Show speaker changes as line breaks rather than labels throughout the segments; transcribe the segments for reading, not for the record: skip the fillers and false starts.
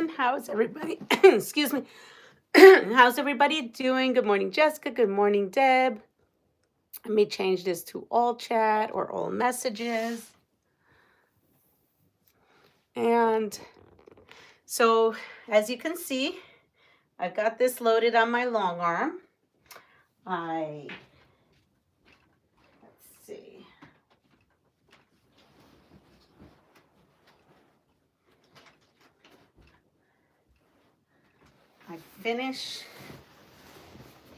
everyone. How's everybody? Excuse me. How's everybody doing? Good morning, Jessica. Good morning, Deb. Let me change this to all chat or all messages. And so, as you can see, I've got this loaded on my long arm. Let's see. I finished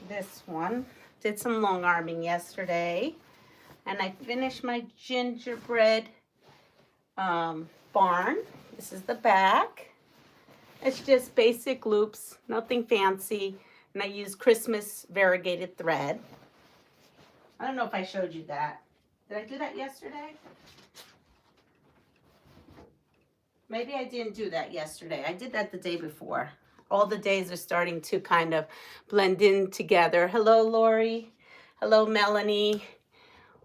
this one. Did some long arming yesterday. And I finished my gingerbread barn. This is the back. It's just basic loops, nothing fancy. And I use Christmas variegated thread. I don't know if I showed you that. Did I do that yesterday? Maybe I didn't do that yesterday. I did that the day before. All the days are starting to kind of blend in together. Hello, Lori. Hello, Melanie.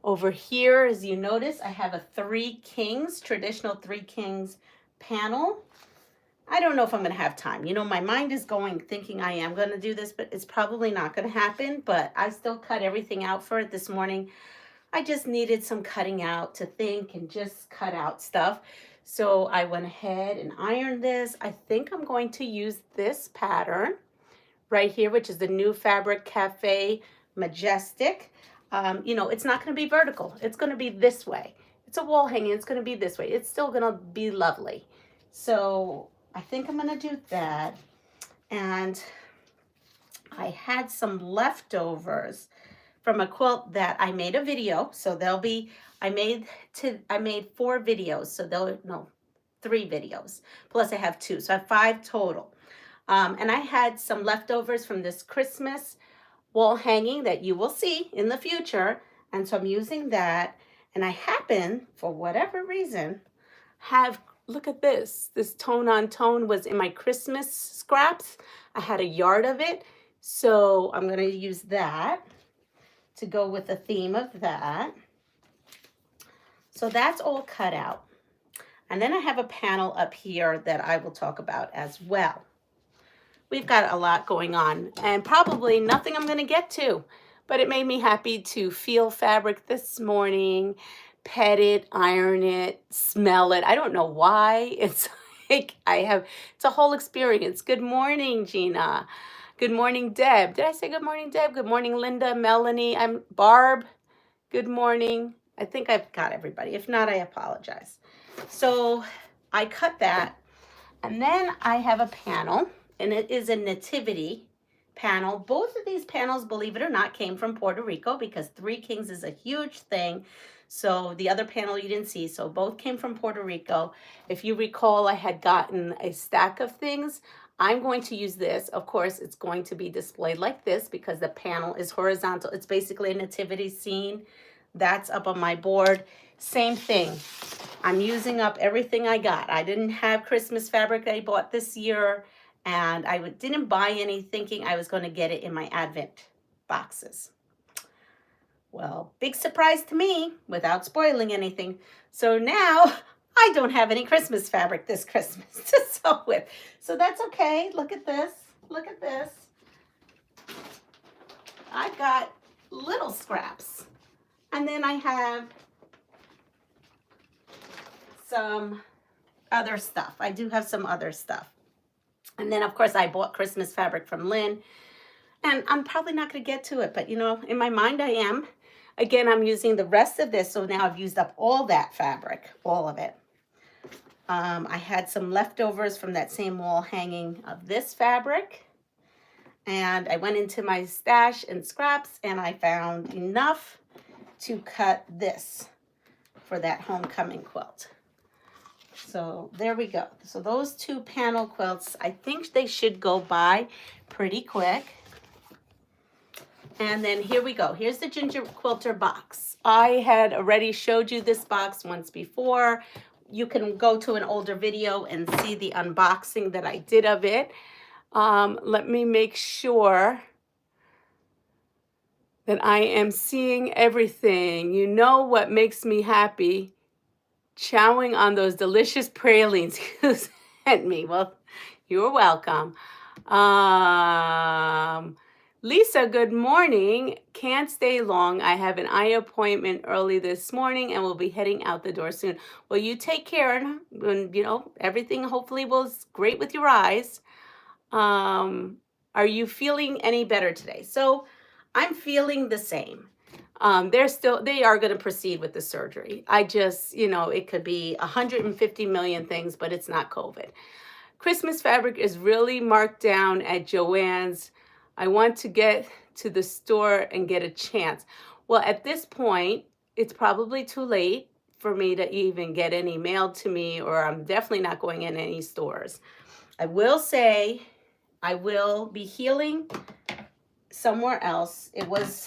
Over here, as you notice, I have a Three Kings, traditional Three Kings panel. I don't know if I'm going to have time. You know, my mind is going, thinking I am going to do this, but it's probably not going to happen. But I still cut everything out for it this morning. I just needed some cutting out to think and just cut out stuff. So I went ahead and ironed this. I think I'm going to use this pattern right here, which is the New Fabric Cafe Majestic. You know, it's not going to be vertical. It's going to be this way. It's a wall hanging. It's going to be this way. It's still going to be lovely. So I think I'm going to do that. And I had some leftovers from a quilt that I made a video. So there'll be, I made 4 videos. So no, 3 videos. Plus I have 2. So I have 5 total. And I had some leftovers from this Christmas wall hanging that you will see in the future. And so I'm using that. And I happen, for whatever reason, have, look at this. This tone on tone was in my Christmas scraps. I had a yard of it. So I'm going to use that to go with the theme of that. So that's all cut out. And then I have a panel up here that I will talk about as well. We've got a lot going on and probably nothing I'm going to get to, but it made me happy to feel fabric this morning, pet it, iron it, smell it. I don't know why. It's like it's a whole experience. Good morning, Gina. Good morning, Deb. Did I say good morning, Deb? Good morning, Linda, Melanie. I'm Barb. Good morning. I think I've got everybody. If not, I apologize. So I cut that, and then I have a panel, and it is a nativity panel. Both of these panels, believe it or not, came from Puerto Rico because Three Kings is a huge thing. So the other panel you didn't see. So both came from Puerto Rico. If you recall, I had gotten a stack of things. I'm going to use this. Of course, it's going to be displayed like this because the panel is horizontal. It's basically a nativity scene. That's up on my board. Same thing. I'm using up everything I got. I didn't have Christmas fabric that I bought this year, and I didn't buy any thinking I was going to get it in my Advent boxes. Well, big surprise to me without spoiling anything. So now I don't have any Christmas fabric this Christmas to sew with. So that's okay. Look at this. Look at this. I've got little scraps. And then I have some other stuff. I do have some other stuff. And then, of course, I bought Christmas fabric from Lynn. And I'm probably not going to get to it. But, you know, in my mind, I am. Again, I'm using the rest of this. So now I've used up all that fabric, all of it. I had some leftovers from that same wall hanging of this fabric. And I went into my stash and scraps, and I found enough to cut this for that homecoming quilt. So there we go. So those 2 panel quilts, I think they should go by pretty quick. And then here we go. Here's the Ginger Quilter box. I had already showed you this box once before. You can go to an older video and see the unboxing that I did of it. Let me make sure that I am seeing everything. You know what makes me happy? Chowing on those delicious pralines you sent me. Well, You're welcome. Lisa, good morning. Can't stay long. I have an eye appointment early this morning and will be heading out the door soon. Well, you take care, and you know, everything hopefully was great with your eyes. Are you feeling any better today? So I'm feeling the same. They are going to proceed with the surgery. I just, you know, it could be 150 million things, but it's not COVID. Christmas fabric is really marked down at Joann's. I want to get to the store and get a chance. Well, at this point, it's probably too late for me to even get any mailed to me, or I'm definitely not going in any stores. I will say I will be healing somewhere else. It was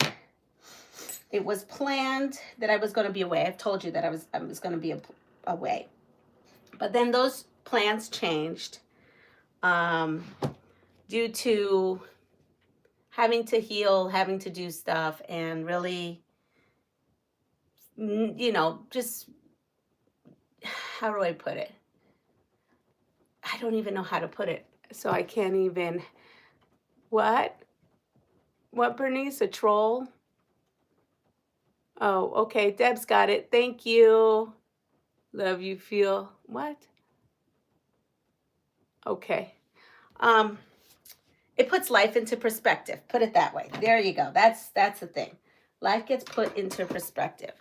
planned that I was going to be away. I've told you that I was going to be away. But then those plans changed due to having to heal, having to do stuff, and really, you know, just, how do I put it? I don't even know how to put it. So I can't even, what, Bernice, a troll? Oh, okay, Deb's got it. Thank you. Love you, feel, what? Okay. It puts life into perspective. Put it that way. There you go. That's the thing. Life gets put into perspective.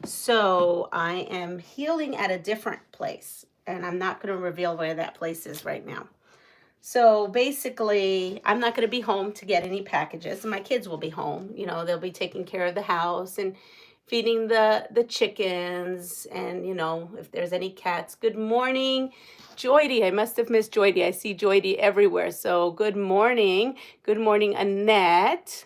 So I am healing at a different place, and I'm not going to reveal where that place is right now. So basically, I'm not going to be home to get any packages. My kids will be home. You know, they'll be taking care of the house and feeding the chickens, and, you know, if there's any cats. Good morning, Joydy. I must have missed Joydy. I see Joydy everywhere. So good morning. Good morning, Annette.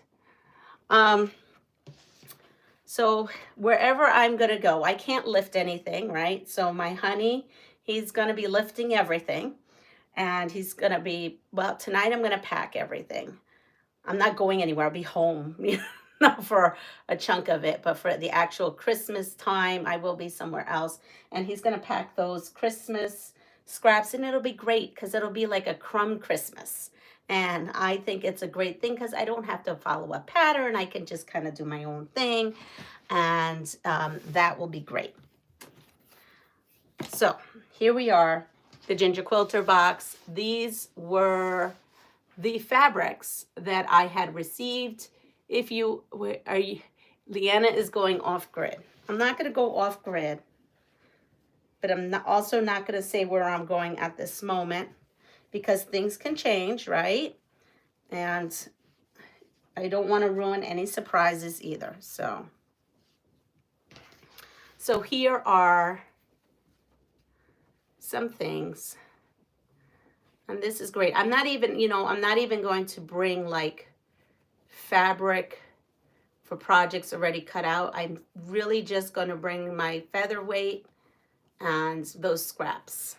So wherever I'm going to go, I can't lift anything, right? So my honey, he's going to be lifting everything. And he's going to be, well, tonight I'm going to pack everything. I'm not going anywhere. I'll be home, you know, for a chunk of it. But for the actual Christmas time, I will be somewhere else. And he's going to pack those Christmas scraps. And it'll be great because it'll be like a crumb Christmas. And I think it's a great thing because I don't have to follow a pattern. I can just kind of do my own thing. And that will be great. So here we are. The Ginger Quilter box. These were the fabrics that I had received. If you are, Leanna is going off grid. I'm not going to go off grid, but I'm also not going to say where I'm going at this moment because things can change, right? And I don't want to ruin any surprises either. So here are some things, and this is great. I'm not even, you know, I'm not even going to bring like fabric for projects already cut out. I'm really just going to bring my featherweight and those scraps.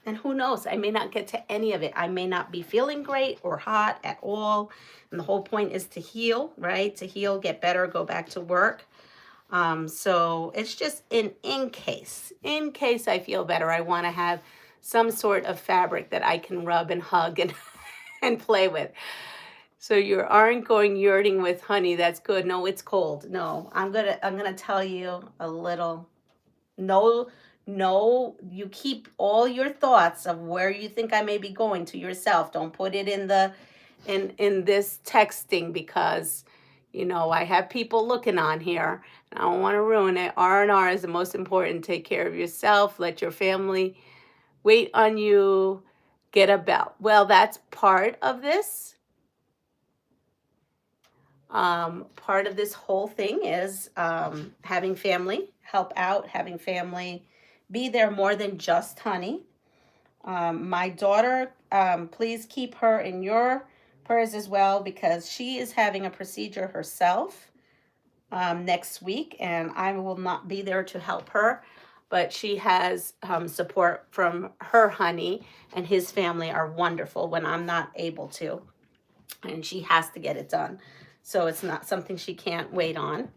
And who knows, I may not get to any of it. I may not be feeling great or hot at all. And the whole point is to heal, right? To heal, get better, go back to work. So it's just in case I feel better, I want to have some sort of fabric that I can rub and hug and play with. So you aren't going yurting with honey. That's good. No, it's cold. No, I'm gonna tell you a little. No, you keep all your thoughts of where you think I may be going to yourself. Don't put it in this texting because, you know, I have people looking on here. I don't want to ruin it. R&R is the most important. Take care of yourself. Let your family wait on you. Get a belt. Well, that's part of this. Part of this whole thing is having family help out, having family be there more than just honey. My daughter, please keep her in your prayers as well because she is having a procedure herself next week, and I will not be there to help her, but she has support from her honey, and his family are wonderful when I'm not able to, and she has to get it done. So it's not something she can't wait on.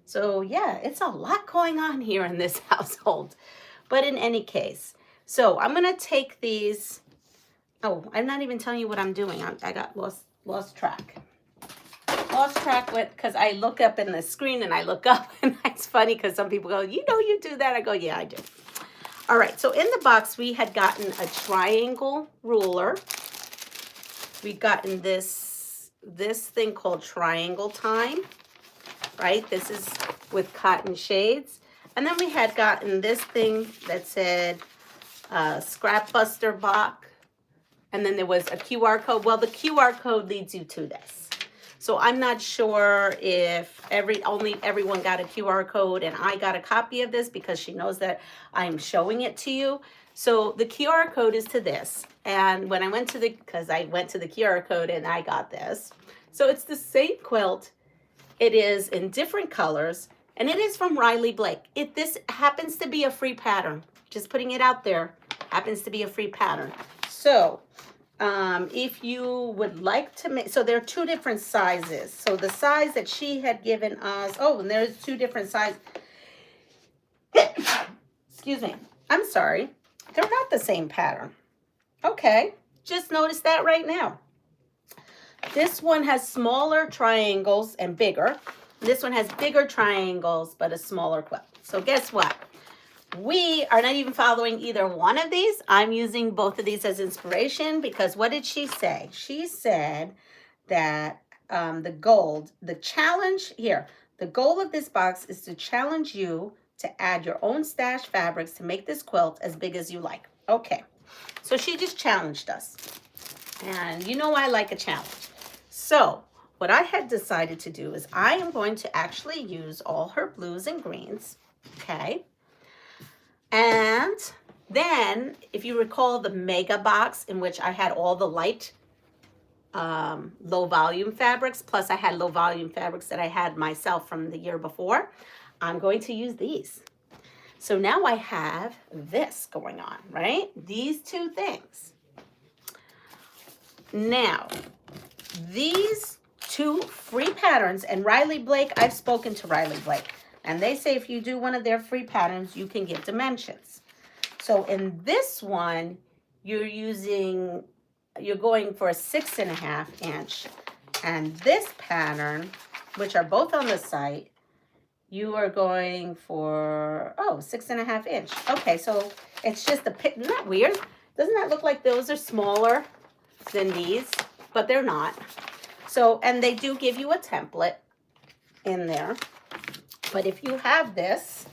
So yeah, it's a lot going on here in this household. But in any case, so I'm going to take these. Oh, I'm not even telling you what I'm doing. I got lost track. Lost track with, because I look up in the screen and I look up, and it's funny because some people go, you know, you do that. I go, yeah, I do. All right, so in the box, we had gotten a triangle ruler. We've gotten this thing called Triangle Time, right? This is with cotton shades. And then we had gotten this thing that said Scrap Buster Box. And then there was a QR code. Well, the QR code leads you to this. So I'm not sure if everyone got a QR code and I got a copy of this because she knows that I'm showing it to you. So the QR code is to this. And when I went to because I went to the QR code and I got this. So it's the same quilt. It is in different colors and it is from Riley Blake. This happens to be a free pattern. Just putting it out there, happens to be a free pattern. So if you would like to make, so there are two different sizes. So the size that she had given us, oh, and there's two different sizes. Excuse me. I'm sorry. They're not the same pattern. Okay. Just noticed that right now. This one has smaller triangles and bigger. This one has bigger triangles, but a smaller quilt. So guess what? We are not even following either one of these. I'm using both of these as inspiration because what did she say? She said that the goal of this box is to challenge you to add your own stash fabrics to make this quilt as big as you like. Okay, so she just challenged us. And you know I like a challenge. So what I had decided to do is I am going to actually use all her blues and greens, okay? And then, if you recall the mega box in which I had all the light, low volume fabrics, plus I had low volume fabrics that I had myself from the year before, I'm going to use these. So now I have this going on, right? These two things. Now, these two free patterns, and Riley Blake, I've spoken to Riley Blake. And they say if you do one of their free patterns, you can give dimensions. So in this one, you're going for a 6.5 inch. And this pattern, which are both on the site, you are going for, 6.5 inch. Okay, so it's just isn't that weird? Doesn't that look like those are smaller than these? But they're not. So, and they do give you a template in there. But if you have this,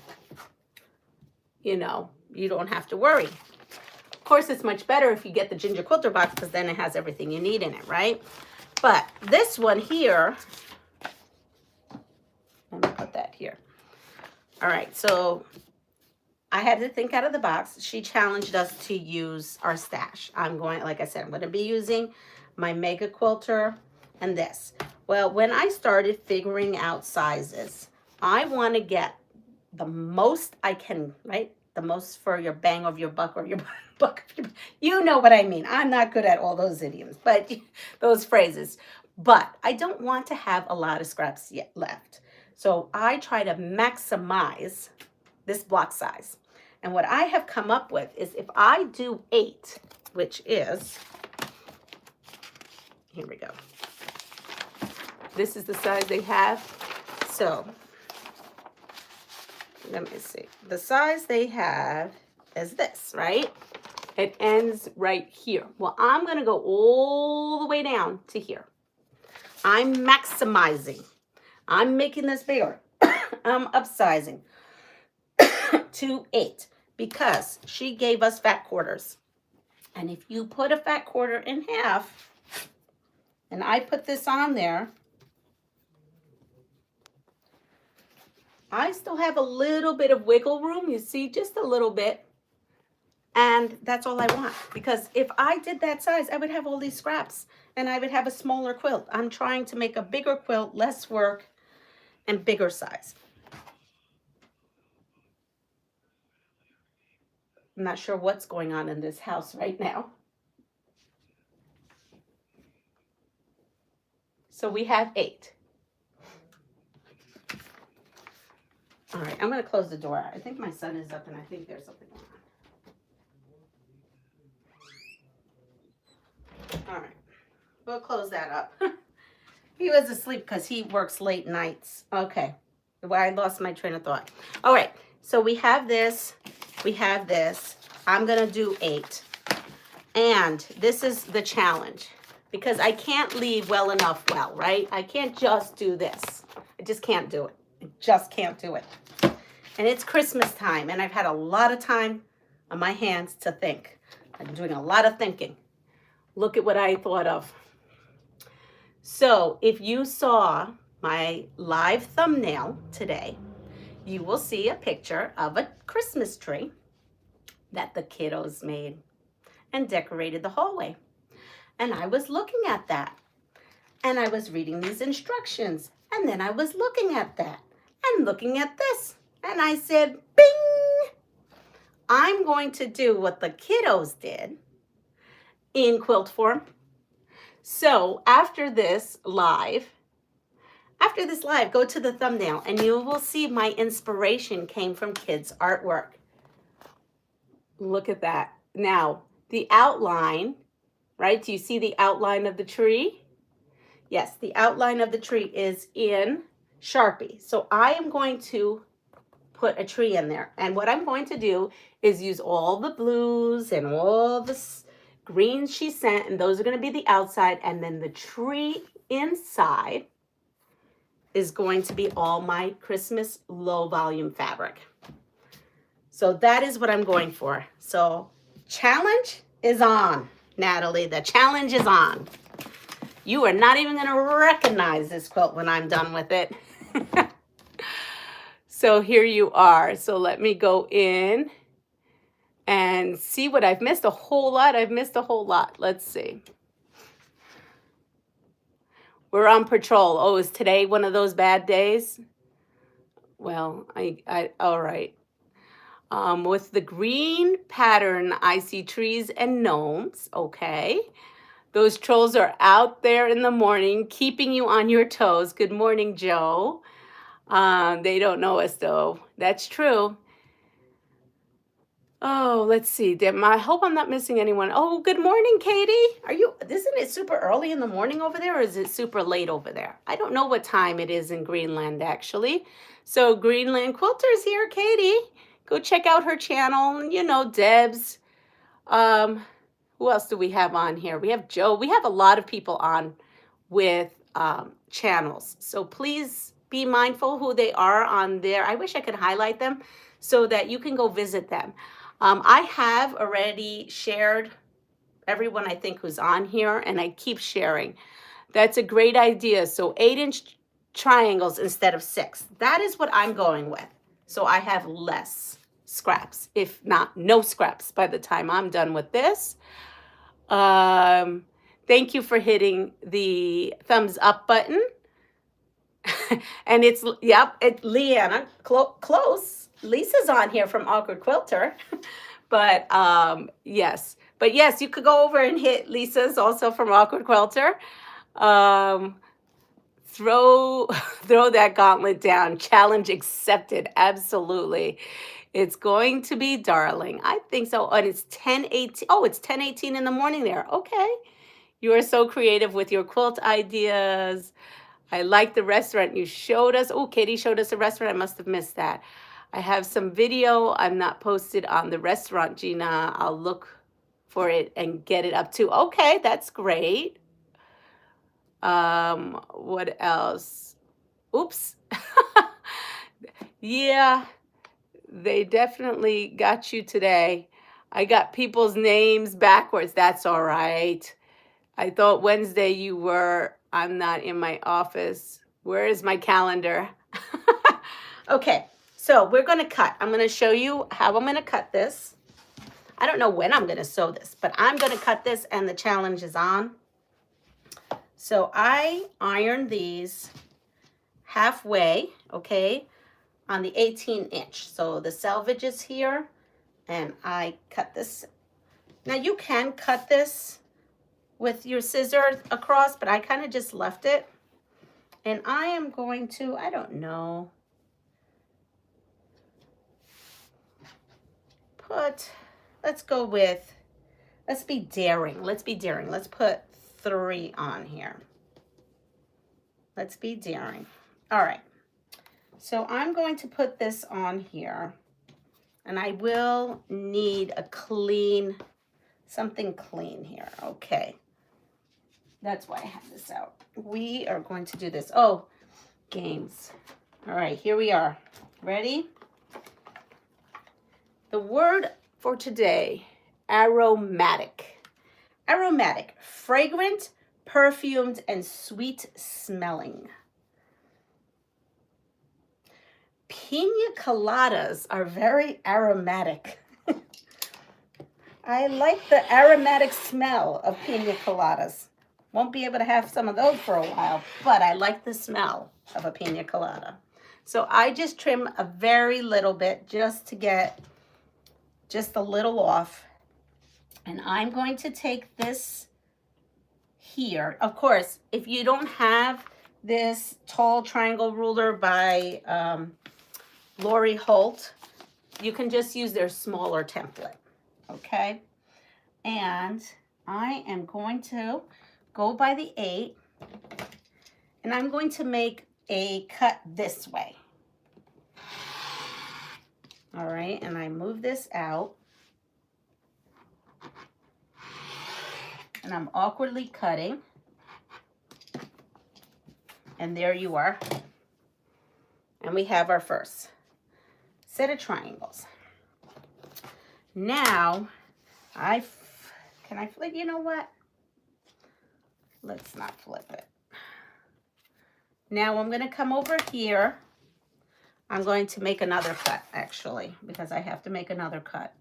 you know, you don't have to worry. Of course, it's much better if you get the Ginger Quilter box because then it has everything you need in it, right? But this one here, let me put that here. All right, so I had to think out of the box. She challenged us to use our stash. Like I said, I'm going to be using my Mega Quilter and this. Well, when I started figuring out sizes, I want to get the most I can, right? The most for your bang of your buck or your buck. You know what I mean. I'm not good at all those idioms, but those phrases. But I don't want to have a lot of scraps yet left. So I try to maximize this block size. And what I have come up with is if I do 8, which is, here we go. This is the size they have. So let me see. The size they have is this, right? It ends right here. Well, I'm going to go all the way down to here. I'm maximizing. I'm making this bigger. I'm upsizing to 8 because she gave us fat quarters. And if you put a fat quarter in half, and I put this on there, I still have a little bit of wiggle room, you see, just a little bit. And that's all I want. Because if I did that size, I would have all these scraps. And I would have a smaller quilt. I'm trying to make a bigger quilt, less work, and bigger size. I'm not sure what's going on in this house right now. So we have 8. All right, I'm going to close the door. I think my son is up and I think there's something going on. All right, we'll close that up. He was asleep because he works late nights. Okay, well, I lost my train of thought. All right, so we have this. We have this. I'm going to do 8. And this is the challenge because I can't leave well enough well, right? I can't just do this. I just can't do it. I just can't do it. And it's Christmas time, and I've had a lot of time on my hands to think. I'm doing a lot of thinking. Look at what I thought of. So if you saw my live thumbnail today, you will see a picture of a Christmas tree that the kiddos made and decorated the hallway. And I was looking at that, and I was reading these instructions, and then I was looking at that and looking at this. And I said, bing, I'm going to do what the kiddos did in quilt form. So after this live, go to the thumbnail and you will see my inspiration came from kids' artwork. Look at that. Now, the outline, right? Do you see the outline of the tree? Yes, the outline of the tree is in Sharpie. So I am going to put a tree in there. And what I'm going to do is use all the blues and all the greens she sent, and those are going to be the outside, and then the tree inside is going to be all my Christmas low volume fabric. So that is what I'm going for. So challenge is on, Natalie. The challenge is on. You are not even going to recognize this quilt when I'm done with it. So here you are. So let me go in and see what I've missed. A whole lot. I've missed a whole lot. Let's see. We're on patrol. Oh, is today one of those bad days? Well, all right. With the green pattern, I see trees and gnomes. Okay. Those trolls are out there in the morning, keeping you on your toes. Good morning, Joe. They don't know us, though. That's true. Oh, let's see. I hope I'm not missing anyone. Oh, good morning, Katie. Isn't it super early in the morning over there, or is it super late over there? I don't know what time it is in Greenland, actually. So Greenland Quilter's here, Katie. Go check out her channel. You know, Debs. Who else do we have on here? We have Joe. We have a lot of people on with channels. So please be mindful who they are on there. I wish I could highlight them so that you can go visit them. I have already shared everyone I think who's on here, and I keep sharing. That's a great idea. So 8-inch triangles instead of 6. That is what I'm going with. So I have less scraps, if not no scraps by the time I'm done with this. Thank you for hitting the thumbs up button. And it's, yep, Leanna, close. Lisa's on here from Awkward Quilter. But yes. But yes, you could go over and hit Lisa's also from Awkward Quilter. Throw that gauntlet down. Challenge accepted. Absolutely. It's going to be darling. I think so. And it's 10:18. Oh, it's 10:18 in the morning there. Okay. You are so creative with your quilt ideas. I like the restaurant you showed us. Oh, Katie showed us a restaurant. I must have missed that. I have some video I'm not posted on the restaurant, Gina. I'll look for it and get it up too. Okay, that's great. What else? Oops. Yeah, they definitely got you today. I got people's names backwards. That's all right. I thought Wednesday you were. I'm not in my office. Where is my calendar? Okay, so we're going to cut. I'm going to show you how I'm going to cut this. I don't know when I'm going to sew this, but I'm going to cut this and the challenge is on. So I ironed these halfway, okay, on the 18-inch. So the selvage is here, and I cut this. Now you can cut this with your scissors across, but I kind of just left it. And I am going to, I don't know, let's go with, let's be daring. Let's be daring. Let's put 3 on here. Let's be daring. All right. So I'm going to put this on here, and I will need a clean, something clean here. Okay. That's why I have this out. We are going to do this. Oh, games. All right, here we are. Ready? The word for today, aromatic. Aromatic, fragrant, perfumed, and sweet smelling. Pina coladas are very aromatic. I like the aromatic smell of pina coladas. Won't be able to have some of those for a while, but I like the smell of a pina colada. So I just trim a very little bit just to get just a little off. And I'm going to take this here. Of course, if you don't have this tall triangle ruler by Lori Holt, you can just use their smaller template, okay? And I am going to go by the 8, and I'm going to make a cut this way. All right, and I move this out, and I'm awkwardly cutting, and there you are. And we have our first set of triangles. Now, can I flip? You know what? Let's not flip it. Now I'm going to come over here. I'm going to make another cut, actually, because I have to make another cut.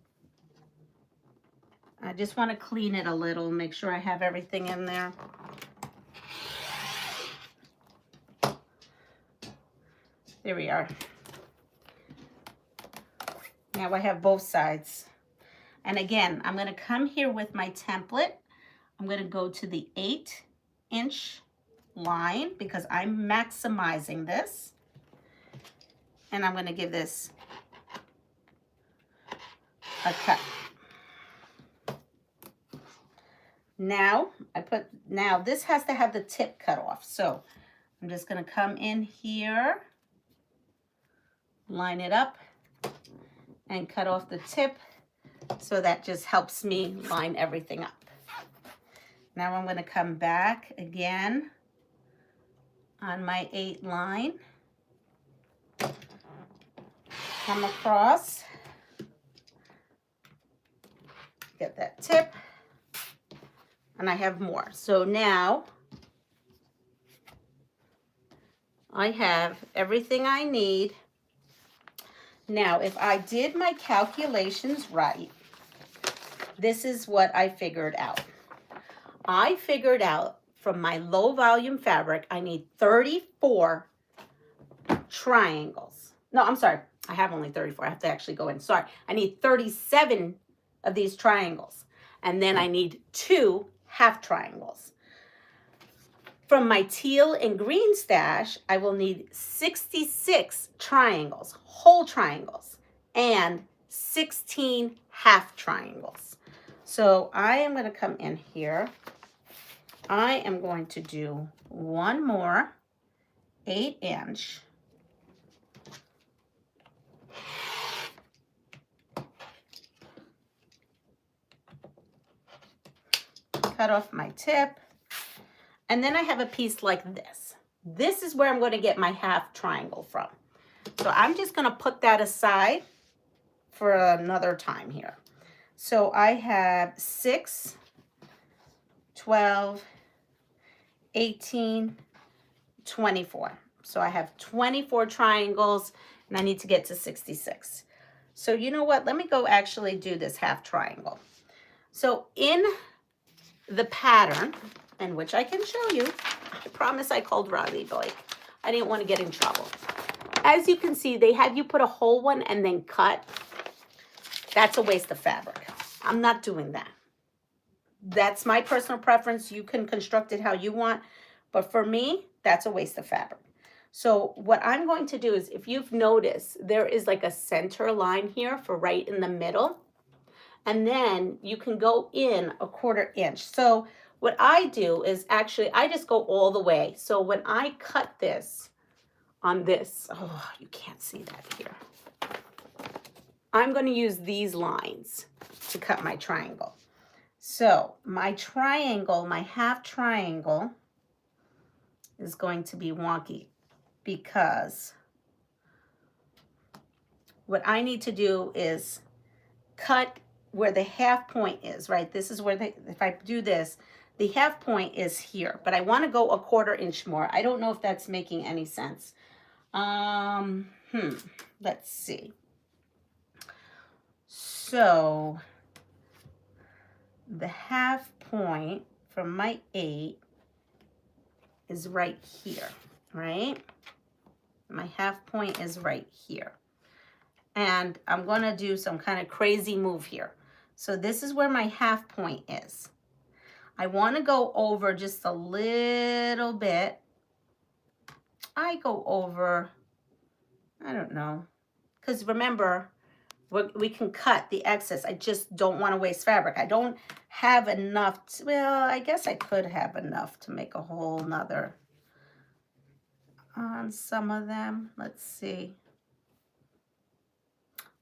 I just want to clean it a little, make sure I have everything in there. There we are. Now I have both sides. And again, I'm going to come here with my template. I'm going to go to the 8-inch line because I'm maximizing this. And I'm going to give this a cut. Now this has to have the tip cut off. So I'm just going to come in here, line it up, and cut off the tip. So that just helps me line everything up. Now I'm going to come back again on my 8 line. Come across, get that tip, and I have more. So now I have everything I need. Now, if I did my calculations right, this is what I figured out. I figured out from my low volume fabric, I need 34 triangles. No, I'm sorry. I have only 34. I have to actually go in. Sorry. I need 37 of these triangles. And then I need 2 half triangles. From my teal and green stash, I will need 66 triangles, whole triangles, and 16 half triangles. So I am going to come in here. I am going to do one more 8-inch. Cut off my tip. And then I have a piece like this. This is where I'm going to get my half triangle from. So I'm just going to put that aside for another time here. So I have 6, 12, 18, 24. So I have 24 triangles, and I need to get to 66. So you know what? Let me go actually do this half triangle. So in the pattern, in which I can show you, I promise I called Rodney Blake. I didn't want to get in trouble. As you can see, they have you put a whole one and then cut. That's a waste of fabric. I'm not doing that. That's my personal preference. You can construct it how you want. But for me, that's a waste of fabric. So what I'm going to do is, if you've noticed, there is like a center line here for right in the middle. and then you can go in a 1/4 inch. So what I do is actually, I just go all the way. So when I cut this on this, oh, you can't see that here. I'm going to use these lines to cut my triangle. So my triangle, my half triangle is going to be wonky because what I need to do is cut where the half point is, right? This is where if I do this, the half point is here, but I want to go a 1/4 inch more. I don't know if that's making any sense. Let's see. So the half point from my 8 is right here, right? My half point is right here. And I'm going to do some kind of crazy move here. So this is where my half point is. I want to go over just a little bit. I go over, I don't know, because remember, we can cut the excess. I just don't want to waste fabric. I don't have enough. Well, I guess I could have enough to make a whole nother on some of them. Let's see.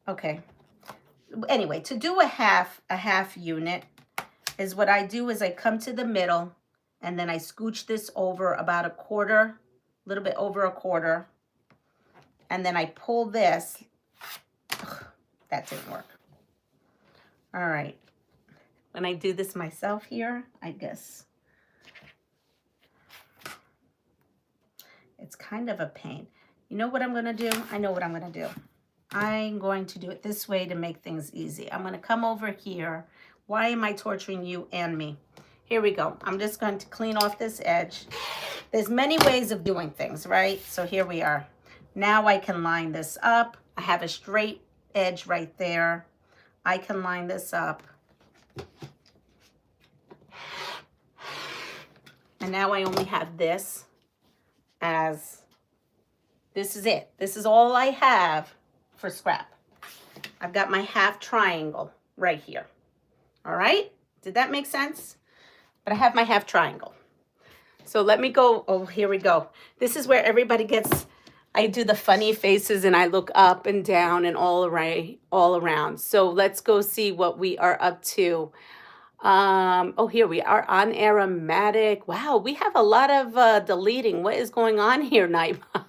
Okay. Anyway, to do a half unit is what I do is I come to the middle and then I scooch this over about a 1/4, a little bit over a 1/4. And then I pull this. Ugh, that didn't work. All right. When I do this myself here, I guess it's kind of a pain. You know what I'm going to do? I know what I'm going to do. I'm going to do it this way to make things easy. I'm going to come over here. Why am I torturing you and me? Here we go. I'm just going to clean off this edge. There's many ways of doing things, right? So here we are. Now I can line this up. I have a straight edge right there. I can line this up. And now I only have this as, this is it. This is all I have for scrap. I've got my half triangle right here. All right? Did that make sense? But I have my half triangle. So let me go. Oh, here we go. This is where everybody gets, I do the funny faces and I look up and down and all around. So let's go see what we are up to. Oh, here we are on aromatic. Wow, we have a lot of deleting. What is going on here, Nightbot?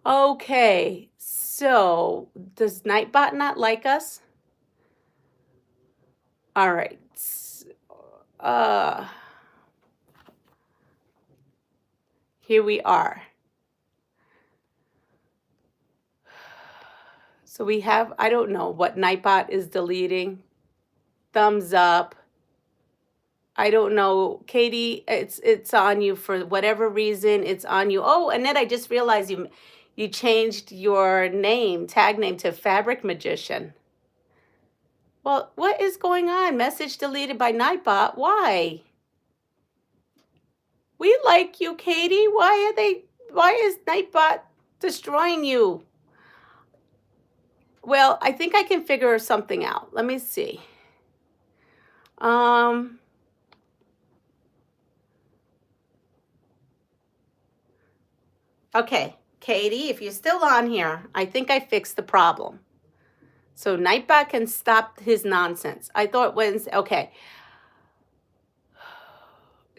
Okay, so does Nightbot not like us? All right. Here we are. So we have, I don't know what Nightbot is deleting. Thumbs up. I don't know. Katie, it's on you for whatever reason. It's on you. Oh, Annette, I just realized you changed your name, tag name to Fabric Magician. Well, what is going on? Message deleted by Nightbot. Why? We like you, Katie. Why is Nightbot destroying you? Well, I think I can figure something out. Let me see. Okay, Katie, if you're still on here, I think I fixed the problem. So Nightbot can stop his nonsense. I thought Wednesday, okay.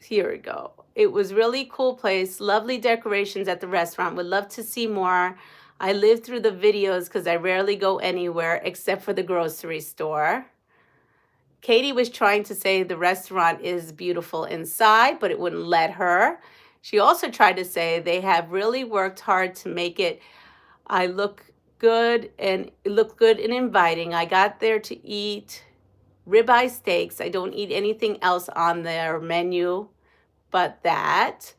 Here we go. It was really cool place. Lovely decorations at the restaurant. Would love to see more. I lived through the videos because I rarely go anywhere except for the grocery store. Katie was trying to say the restaurant is beautiful inside, but it wouldn't let her. She also tried to say they have really worked hard to make it look good and inviting. I got there to eat ribeye steaks. I don't eat anything else on their menu but that.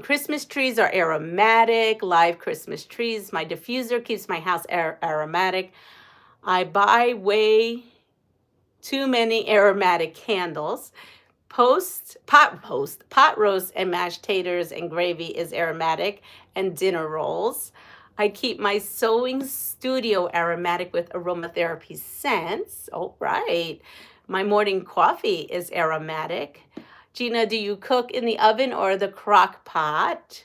Christmas trees are aromatic, live Christmas trees. My diffuser keeps my house aromatic. I buy way too many aromatic candles. Pot roast and mashed taters and gravy is aromatic, and dinner rolls. I keep my sewing studio aromatic with aromatherapy scents. Oh, right. My morning coffee is aromatic. Gina, do you cook in the oven or the crock pot?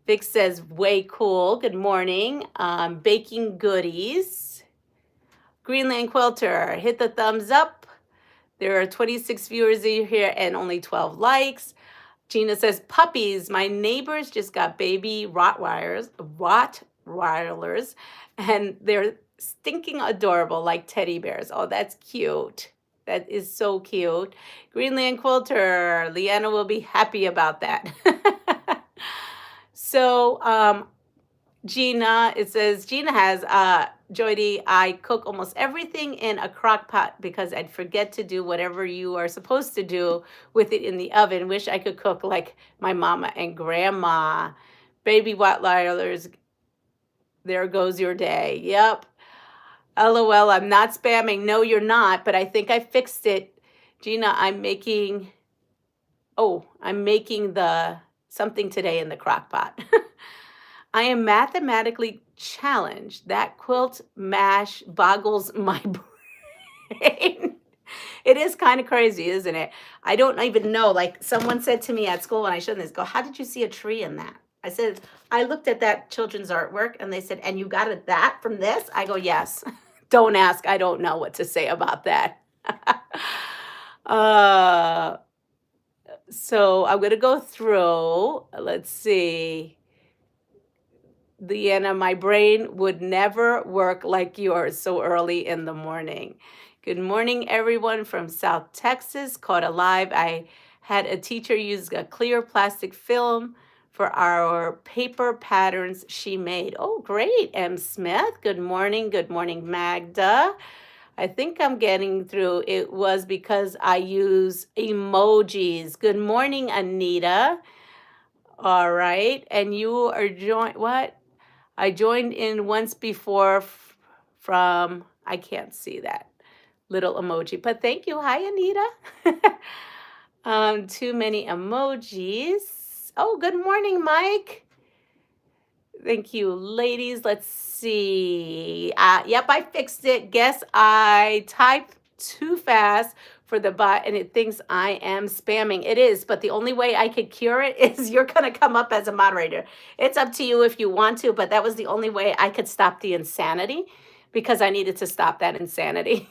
Vic says, way cool. Good morning. Baking goodies. Greenland Quilter, hit the thumbs up. There are 26 viewers here and only 12 likes. Gina says, puppies. My neighbors just got baby Rottweilers, and they're stinking adorable like teddy bears. Oh, that's cute. That is so cute. Greenland Quilter, Leanna will be happy about that. So, Gina, it says, Gina has, Jody, I cook almost everything in a crock pot because I'd forget to do whatever you are supposed to do with it in the oven. Wish I could cook like my mama and grandma. Baby Rottweilers, there goes your day. Yep. LOL, I'm not spamming. No, you're not, but I think I fixed it. Gina, I'm making the something today in the crock pot. I am mathematically challenged. That quilt mash boggles my brain. It is kind of crazy, isn't it? I don't even know. Like someone said to me at school when I showed this, go, how did you see a tree in that? I said, I looked at that children's artwork and they said, and you got it that from this? I go, yes. Don't ask. I don't know what to say about that. So I'm going to go through. Let's see. Leanna, my brain would never work like yours so early in the morning. Good morning, everyone from South Texas. Caught alive. I had a teacher use a clear plastic film for our paper patterns she made. Oh, great, M. Smith. Good morning. Good morning, Magda. I think I'm getting through. It was because I use emojis. Good morning, Anita. All right. And you are joined, what? I joined in once before from, I can't see that little emoji, but thank you. Hi, Anita. Too many emojis. Oh, good morning, Mike. Thank you, ladies. Let's see. Yep, I fixed it. Guess I typed too fast for the bot and it thinks I am spamming. It is, but the only way I could cure it is you're going to come up as a moderator. It's up to you if you want to, but that was the only way I could stop the insanity because I needed to stop that insanity.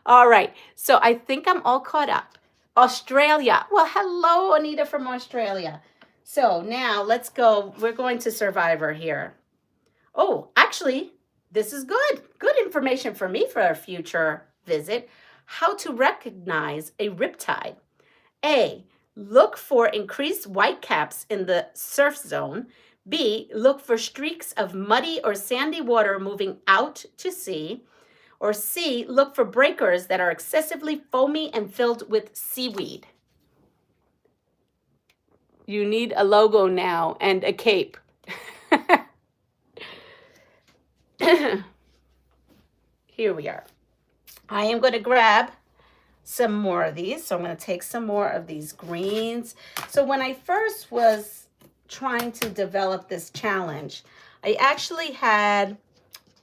All right. So I think I'm all caught up. Australia. Well, hello, Anita from Australia. So now let's go. We're going to Survivor here. Oh, actually, this is good. Good information for me for a future visit. How to recognize a riptide. A, look for increased whitecaps in the surf zone. B, look for streaks of muddy or sandy water moving out to sea. Or C, look for breakers that are excessively foamy and filled with seaweed. You need a logo now and a cape. Here we are. I am going to grab some more of these. So I'm going to take some more of these greens. So when I first was trying to develop this challenge, I actually had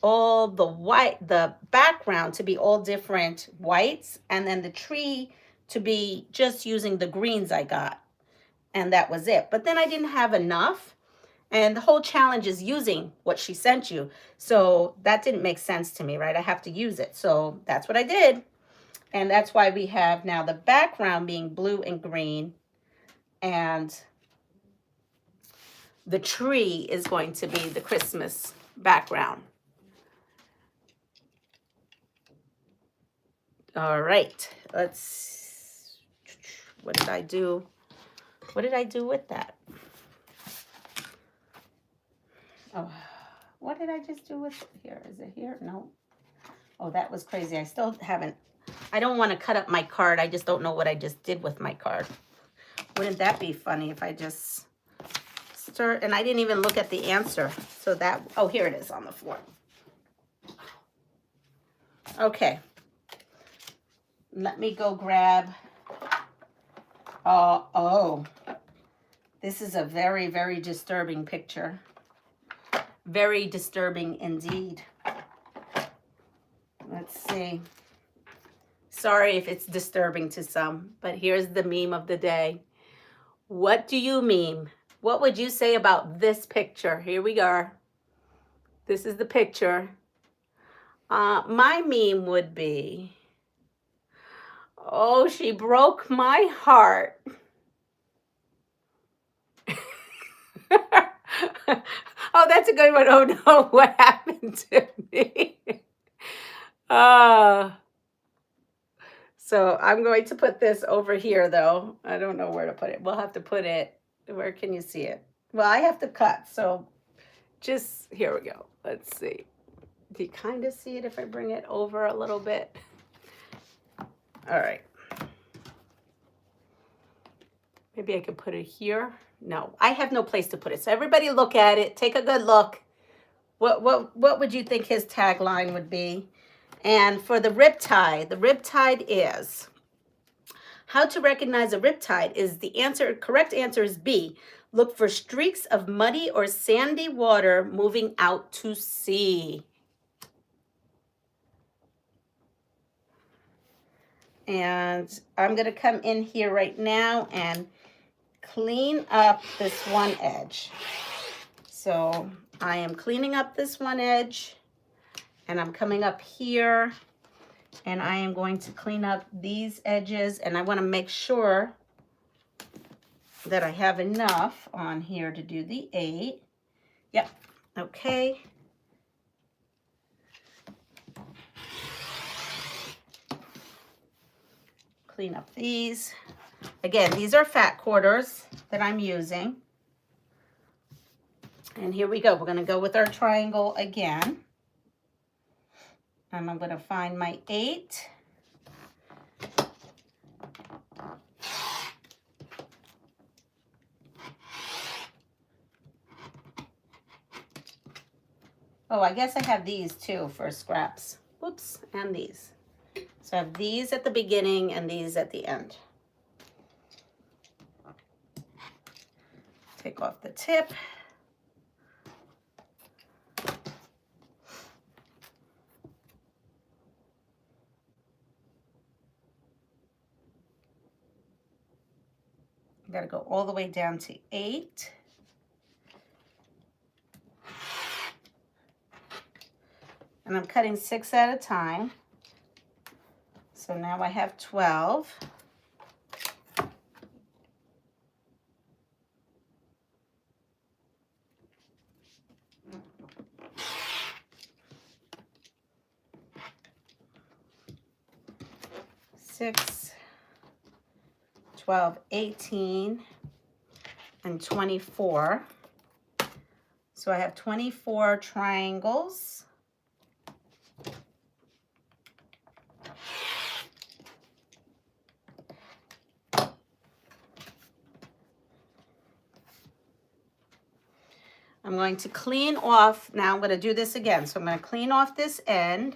all the background to be all different whites, and then the tree to be just using the greens I got. And that was it. But then I didn't have enough. And the whole challenge is using what she sent you. So that didn't make sense to me, right? I have to use it. So that's what I did. And that's why we have now the background being blue and green. And the tree is going to be the Christmas background. All right. What did I do? What did I do with that? Oh, what did I just do with it here? Is it here? No. Oh, that was crazy. I still haven't. I don't want to cut up my card. I just don't know what I just did with my card. Wouldn't that be funny if I just stir? And I didn't even look at the answer. So that, oh, here it is on the floor. Okay. Let me go grab. Oh, this is a very, very disturbing picture. Very disturbing indeed. Let's see. Sorry if it's disturbing to some, but here's the meme of the day. What do you meme? What would you say about this picture? Here we are. This is the picture. My meme would be, oh, she broke my heart. Oh, that's a good one. Oh no, what happened to me? So I'm going to put this over here though. I don't know where to put it. We'll have to put it, where can you see it? Well, I have to cut, so just, here we go. Let's see. Do you kind of see it if I bring it over a little bit? All right. Maybe I could put it here. No, I have no place to put it. So everybody look at it. Take a good look. What would you think his tagline would be? And for the riptide is, how to recognize a riptide is the answer. Correct answer is B. Look for streaks of muddy or sandy water moving out to sea. And I'm going to come in here right now and clean up this one edge. So I am cleaning up this one edge, and I'm coming up here, and I am going to clean up these edges, and I want to make sure that I have enough on here to do the 8. Yep, okay. Clean up these. Again, these are fat quarters that I'm using. And here we go. We're going to go with our triangle again. And I'm going to find my 8. Oh, I guess I have these too for scraps. Whoops, and these. So I have these at the beginning and these at the end. Take off the tip. I got to go all the way down to 8. And I'm cutting 6 at a time. So now I have 12. Six, 12, 18, and 24. So I have 24 triangles. I'm going to clean off, now I'm going to do this again. So I'm going to clean off this end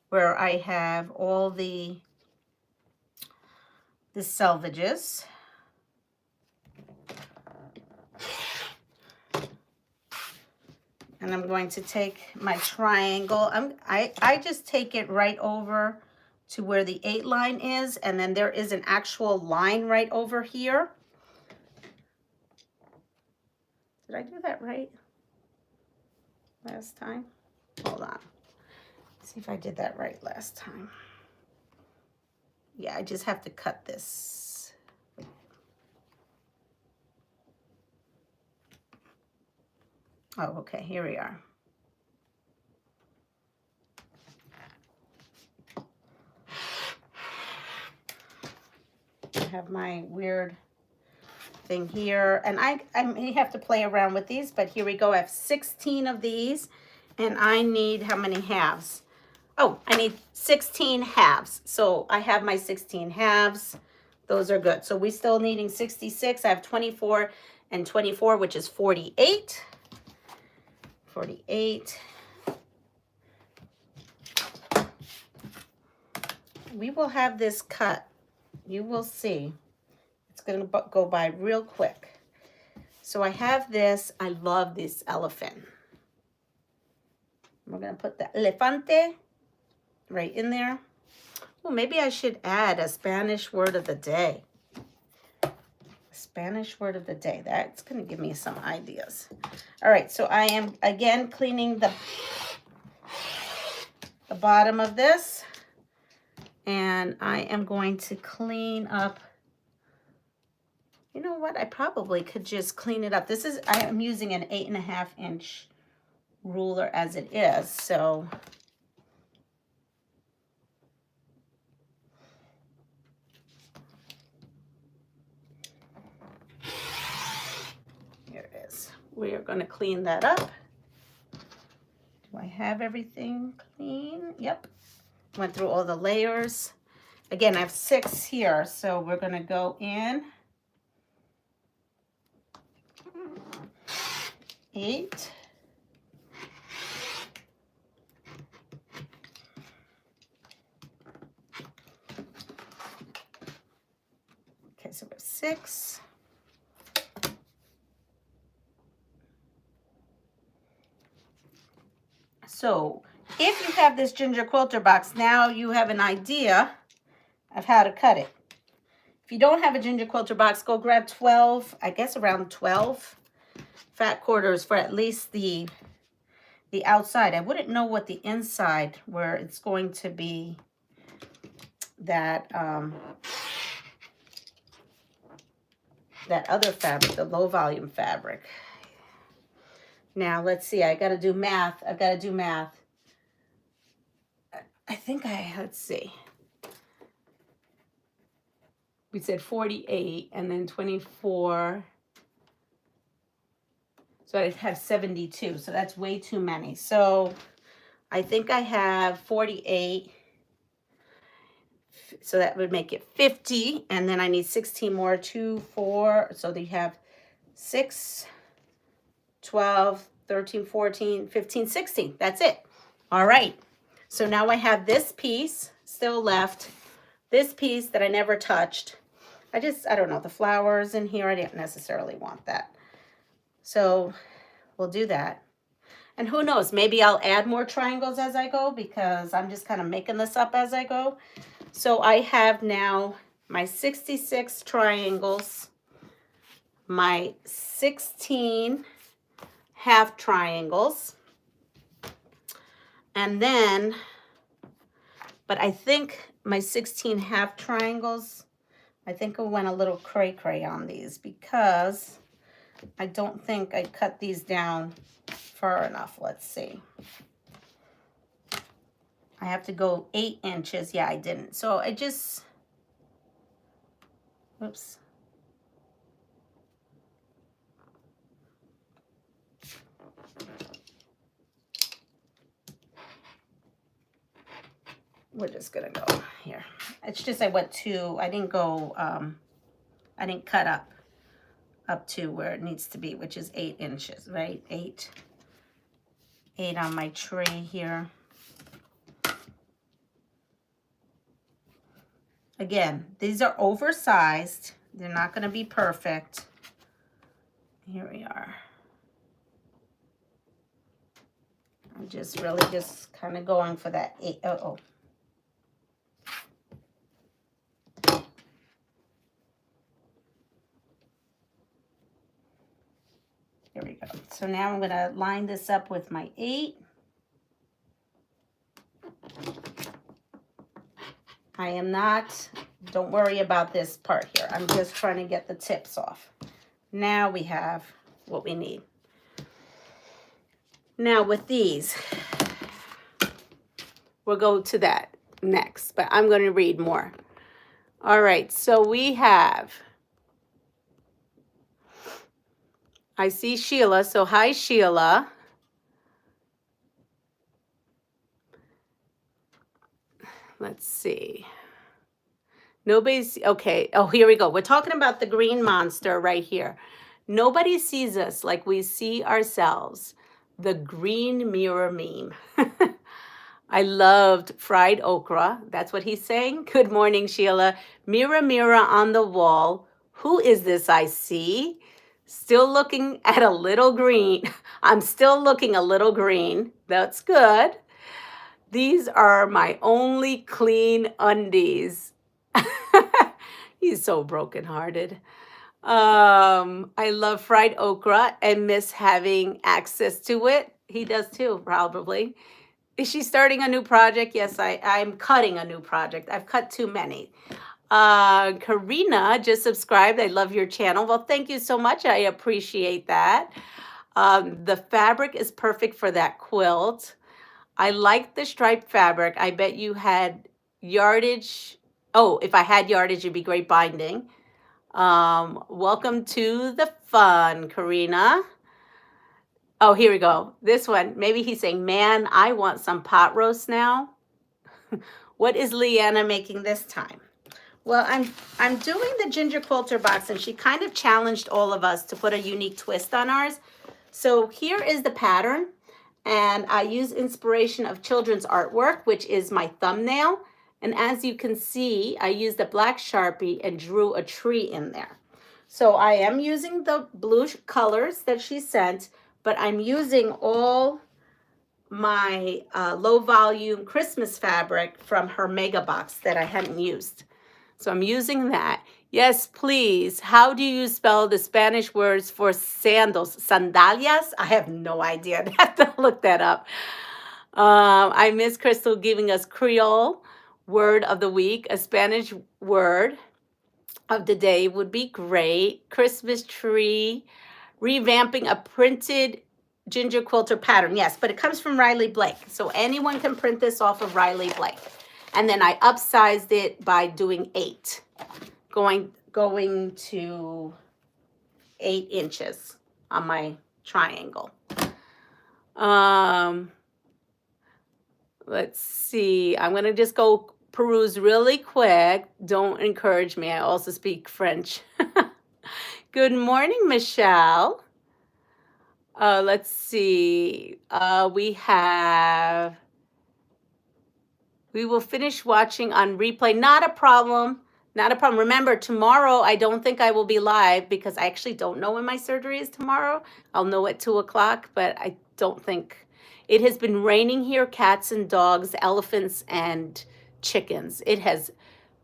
where I have all the selvages. And I'm going to take my triangle. I just take it right over to where the 8 line is, and then there is an actual line right over here. Did I do that right last time? Hold on. Let's see if I did that right last time. Yeah, I just have to cut this. Oh, okay, here we are. I have my weird thing here, and I may have to play around with these, but here we go. I have 16 of these, and I need how many halves? Oh, I need 16 halves. So I have my 16 halves. Those are good. So we're still needing 66. I have 24 and 24, which is 48. 48. We will have this cut. You will see. It's going to go by real quick. So I have this. I love this elephant. We're going to put the elefante right in there. Well, maybe I should add a Spanish word of the day. Spanish word of the day. That's going to give me some ideas. All right, so I am again cleaning the bottom of this, and I am going to clean up. You know what? I probably could just clean it up. I am using an 8.5 inch ruler as it is, so here it is. We are going to clean that up. Do I have everything clean? Yep. Went through all the layers. Again, I have 6 here, so we're going to go in 8. Okay, so we have 6. So if you have this ginger quilter box, now you have an idea of how to cut it. If you don't have a ginger quilter box, go grab 12, I guess around 12 fat quarters for at least the outside. I wouldn't know what the inside, where it's going to be that that other fabric, the low volume fabric. Now let's see, I got to do math. I've got to do math. I think let's see. We said 48 and then 24. So I have 72. So that's way too many. So I think I have 48. So that would make it 50. And then I need 16 more, 2, 4. So they have 6, 12, 13, 14, 15, 16. That's it. All right. So now I have this piece still left. This piece that I never touched. I don't know, the flowers in here, I didn't necessarily want that. So we'll do that. And who knows, maybe I'll add more triangles as I go, because I'm just kind of making this up as I go. So I have now my 66 triangles, my 16 half triangles, and then, but I think my 16 half triangles, I think I went a little cray-cray on these because I don't think I cut these down far enough. Let's see. I have to go 8 inches. Yeah, I didn't. So I just, oops. We're just gonna go here. It's just I didn't go, I didn't cut up to where it needs to be, which is 8 inches, right? 8 on my tray here. Again, these are oversized. They're not gonna be perfect. Here we are. I'm just really just kind of going for that 8. Uh-oh. Here we go. So now I'm going to line this up with my 8. I am not, don't worry about this part here. I'm just trying to get the tips off. Now we have what we need. Now with these, we'll go to that next, but I'm going to read more. All right, so we have, I see Sheila. So hi, Sheila. Let's see. Nobody's, okay. Oh, here we go. We're talking about the green monster right here. Nobody sees us like we see ourselves. The green mirror meme. I loved fried okra. That's what he's saying. Good morning, Sheila. Mirror, mirror on the wall. Who is this I see? Still looking at a little green. I'm still looking a little green. That's good. These are my only clean undies. He's so brokenhearted. I love fried okra and miss having access to it. He does too, probably. Is she starting a new project? Yes, I'm cutting a new project. I've cut too many. Karina just subscribed. I love your channel. Well, thank you so much. I appreciate that. The fabric is perfect for that quilt. I like the striped fabric. I bet you had yardage. Oh, if I had yardage, it'd be great binding. Welcome to the fun, Karina. Oh, here we go. This one, maybe he's saying, man, I want some pot roast now. What is Leanna making this time? Well, I'm doing the Ginger Quilter box, and she kind of challenged all of us to put a unique twist on ours. So here is the pattern, and I use inspiration of children's artwork, which is my thumbnail. And as you can see, I used a black Sharpie and drew a tree in there. So I am using the blue colors that she sent, but I'm using all my low volume Christmas fabric from her mega box that I hadn't used. So I'm using that. Yes, please. How do you spell the Spanish words for sandals? Sandalias? I have no idea. I have to look that up. I miss Crystal giving us Creole word of the week. A Spanish word of the day would be great. Christmas tree. Revamping a printed Ginger Quilter pattern. Yes, but it comes from Riley Blake. So anyone can print this off of Riley Blake. And then I upsized it by doing 8. Going to 8 inches on my triangle. Let's see. I'm going to just go peruse really quick. Don't encourage me. I also speak French. Good morning, Michelle. Let's see. We will finish watching on replay. Not a problem. Not a problem. Remember, tomorrow, I don't think I will be live because I actually don't know when my surgery is tomorrow. I'll know at 2 o'clock, but I don't think. It has been raining here, cats and dogs, elephants and chickens.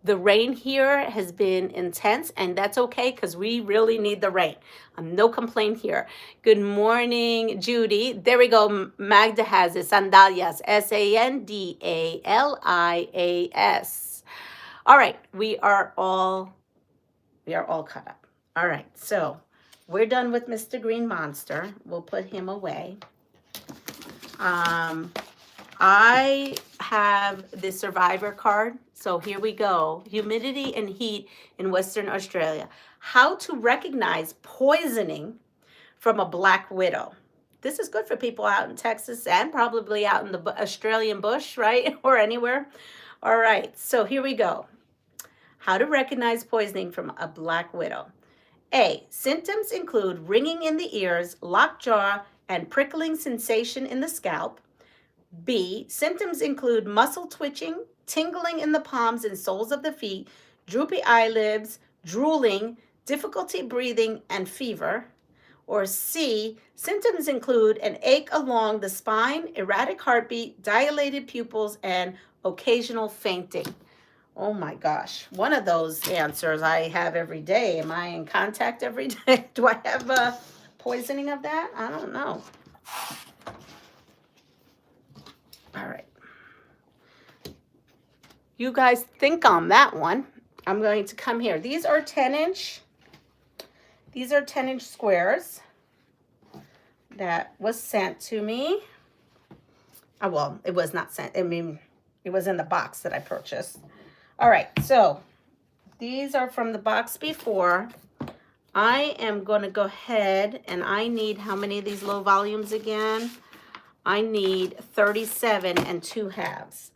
The rain here has been intense, and that's okay because we really need the rain. No complaint here. Good morning, Judy. There we go. Magda has it. Sandalias. Sandalias. All right. We are all cut up. All right. So we're done with Mr. Green Monster. We'll put him away. I have the Survivor card. So here we go. Humidity and heat in Western Australia. How to recognize poisoning from a black widow. This is good for people out in Texas and probably out in the Australian bush, right? Or anywhere. All right, so here we go. How to recognize poisoning from a black widow. A, symptoms include ringing in the ears, locked jaw, and prickling sensation in the scalp. B, symptoms include muscle twitching, tingling in the palms and soles of the feet, droopy eyelids, drooling, difficulty breathing, and fever. Or C, symptoms include an ache along the spine, erratic heartbeat, dilated pupils, and occasional fainting. Oh my gosh, one of those answers I have every day. Am I in contact every day? Do I have poisoning of that? I don't know. All right. You guys think on that one. I'm going to come here. These are 10-inch. These are 10-inch squares that was sent to me. Oh, well, it was not sent. I mean, it was in the box that I purchased. All right, so these are from the box before. I am going to go ahead and I need how many of these low volumes again? I need 37 and 2/2.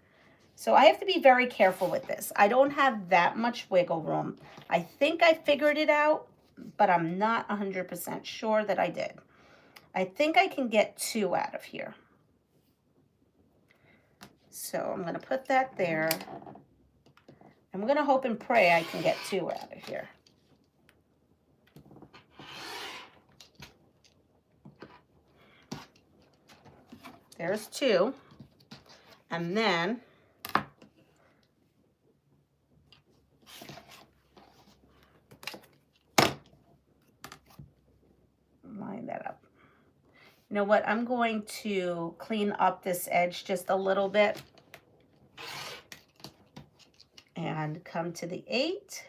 So I have to be very careful with this. I don't have that much wiggle room. I think I figured it out, but I'm not 100% sure that I did. I think I can get 2 out of here. So I'm going to put that there. I'm going to hope and pray I can get 2 out of here. There's 2. And then line that up. You know what? I'm going to clean up this edge just a little bit and come to the 8.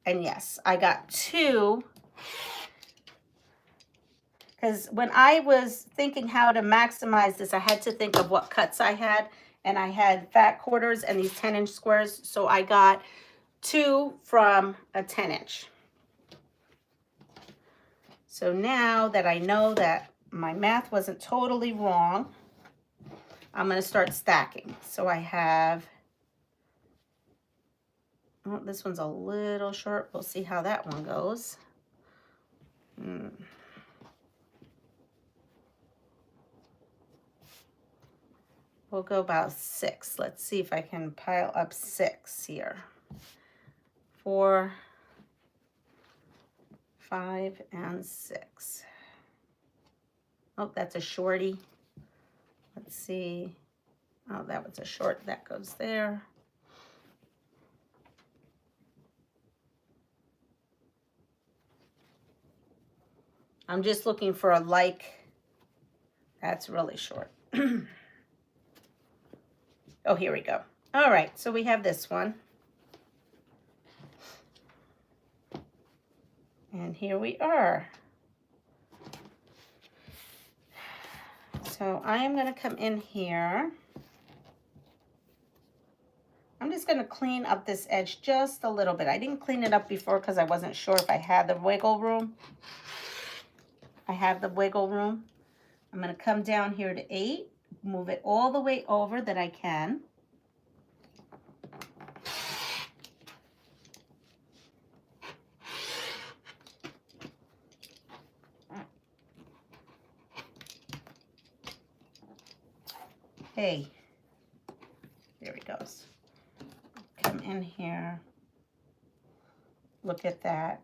And yes, I got 2. Because when I was thinking how to maximize this, I had to think of what cuts I had. And I had fat quarters and these 10-inch squares. So I got 2 from a 10-inch. So now that I know that my math wasn't totally wrong, I'm going to start stacking. So I have, oh, this one's a little short. We'll see how that one goes. We'll go about 6. Let's see if I can pile up 6 here. 4, 5, and 6. Oh, that's a shorty. Let's see. Oh, that was a short. That goes there. I'm just looking for a like. That's really short. Oh, here we go. All right, so we have this one. And here we are. So I am going to come in here. I'm just going to clean up this edge just a little bit. I didn't clean it up before because I wasn't sure if I had the wiggle room. I have the wiggle room. I'm going to come down here to 8, move it all the way over that I can. Hey, there he goes. Come in here, look at that,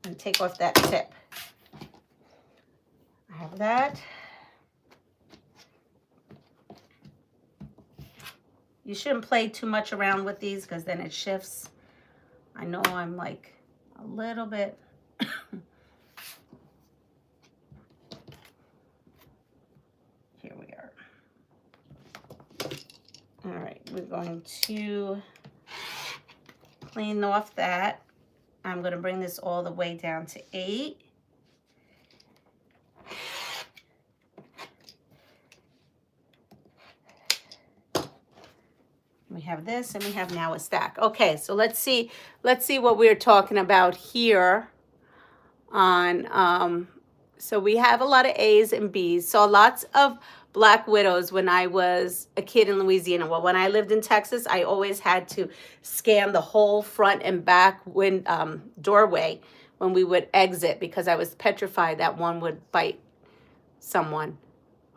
and take off that tip. I have that. You shouldn't play too much around with these because then it shifts. I know I'm like a little bit. Here we are. All right, we're going to clean off that. I'm going to bring this all the way down to 8. We have this and we have now a stack. Okay, so let's see what we're talking about here on so we have a lot of A's and B's. Saw lots of black widows when I was a kid in Louisiana. Well, when I lived in Texas, I always had to scan the whole front and back doorway when we would exit because I was petrified that one would bite someone.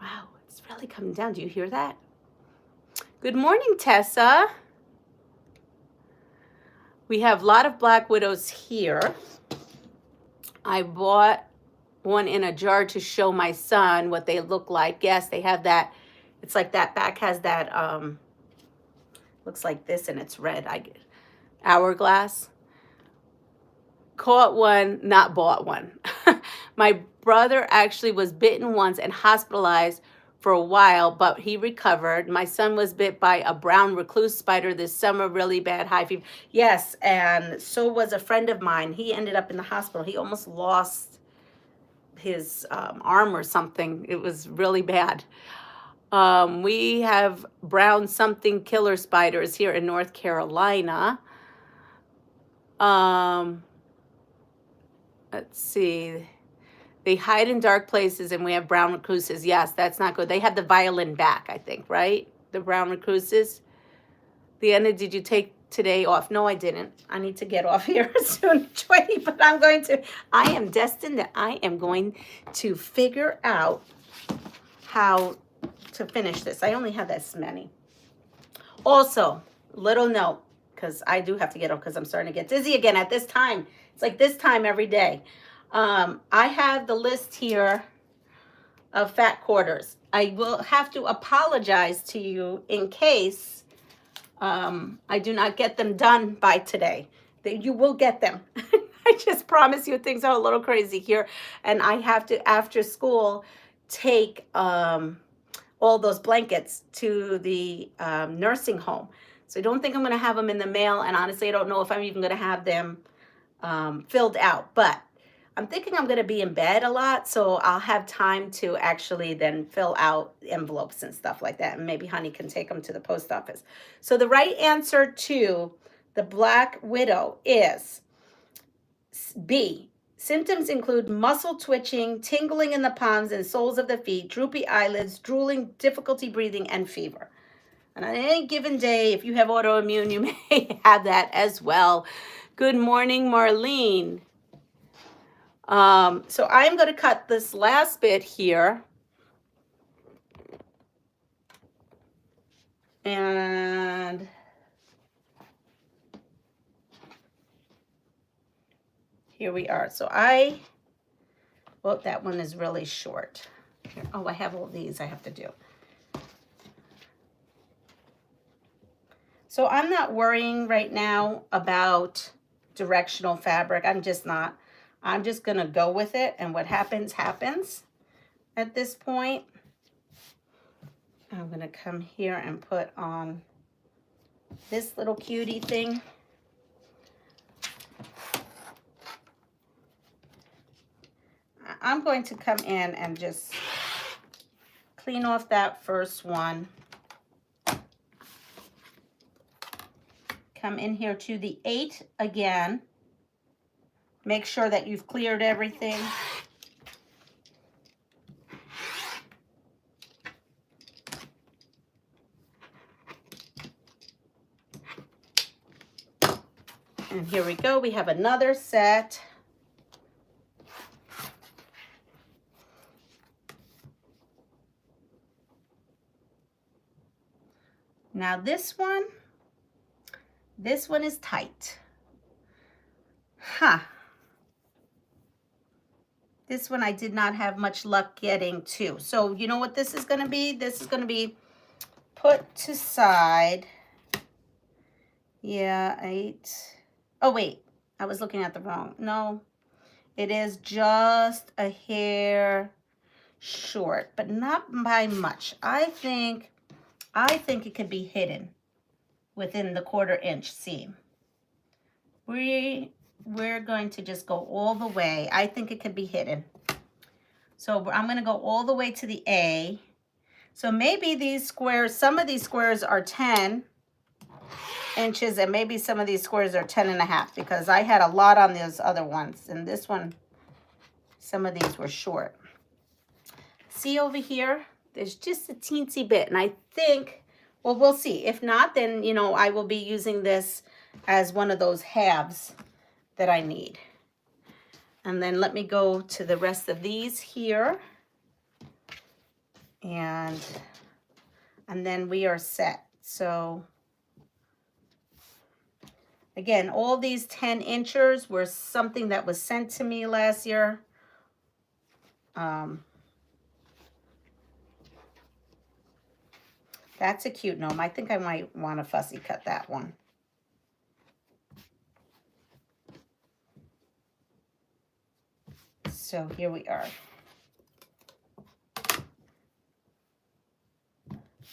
Wow, it's really coming down. Do you hear that? Good morning, Tessa. We have a lot of black widows here. I bought one in a jar to show my son what they look like. Yes, they have that. It's like that back has that, looks like this and it's red. I get hourglass. Caught one, not bought one. My brother actually was bitten once and hospitalized for a while, but he recovered. My son was bit by a brown recluse spider this summer, really bad high fever. Yes, and so was a friend of mine. He ended up in the hospital. He almost lost his arm or something. It was really bad. We have brown something killer spiders here in North Carolina. Let's see. They hide in dark places, and we have brown recluses. Yes, that's not good. They have the violin back, I think, right? The brown recluses. Leanna, did you take today off? No, I didn't. I need to get off here soon, Joy, but I am destined that I am going to figure out how to finish this. I only have this many. Also, little note, because I do have to get off because I'm starting to get dizzy again at this time. It's like this time every day. I have the list here of fat quarters. I will have to apologize to you in case I do not get them done by today. You will get them. I just promise you, things are a little crazy here. And I have to, after school, take all those blankets to the nursing home. So I don't think I'm going to have them in the mail. And honestly, I don't know if I'm even going to have them filled out. But I'm thinking I'm going to be in bed a lot, so I'll have time to actually then fill out envelopes and stuff like that. And maybe Honey can take them to the post office. So the right answer to the Black Widow is B. Symptoms include muscle twitching, tingling in the palms and soles of the feet, droopy eyelids, drooling, difficulty breathing, and fever. And on any given day, if you have autoimmune, you may have that as well. Good morning, Marlene. So I'm going to cut this last bit here. And here we are. So well, that one is really short. Here. Oh, I have all these I have to do. So I'm not worrying right now about directional fabric. I'm just not. I'm just going to go with it, and what happens, happens at this point. I'm going to come here and put on this little cutie thing. I'm going to come in and just clean off that first one. Come in here to the 8 again. Make sure that you've cleared everything. And here we go. We have another set. Now this one is tight. Huh. This one I did not have much luck getting to. So you know what this is going to be? This is going to be put to side. Yeah, 8. Oh, wait. I was looking at the wrong. No, it is just a hair short, but not by much. I think it could be hidden within the 1/4 inch seam. We're going to just go all the way. I think it could be hidden. So I'm going to go all the way to the A. So maybe these squares, some of these squares are 10 inches, and maybe some of these squares are 10.5, because I had a lot on those other ones. And this one, some of these were short. See over here? There's just a teensy bit. And I think, well, we'll see. If not, then, you know, I will be using this as one of those halves that I need. And then let me go to the rest of these here. And then we are set. So again, all these 10 inchers were something that was sent to me last year. That's a cute gnome. I think I might want to fussy cut that one. So here we are.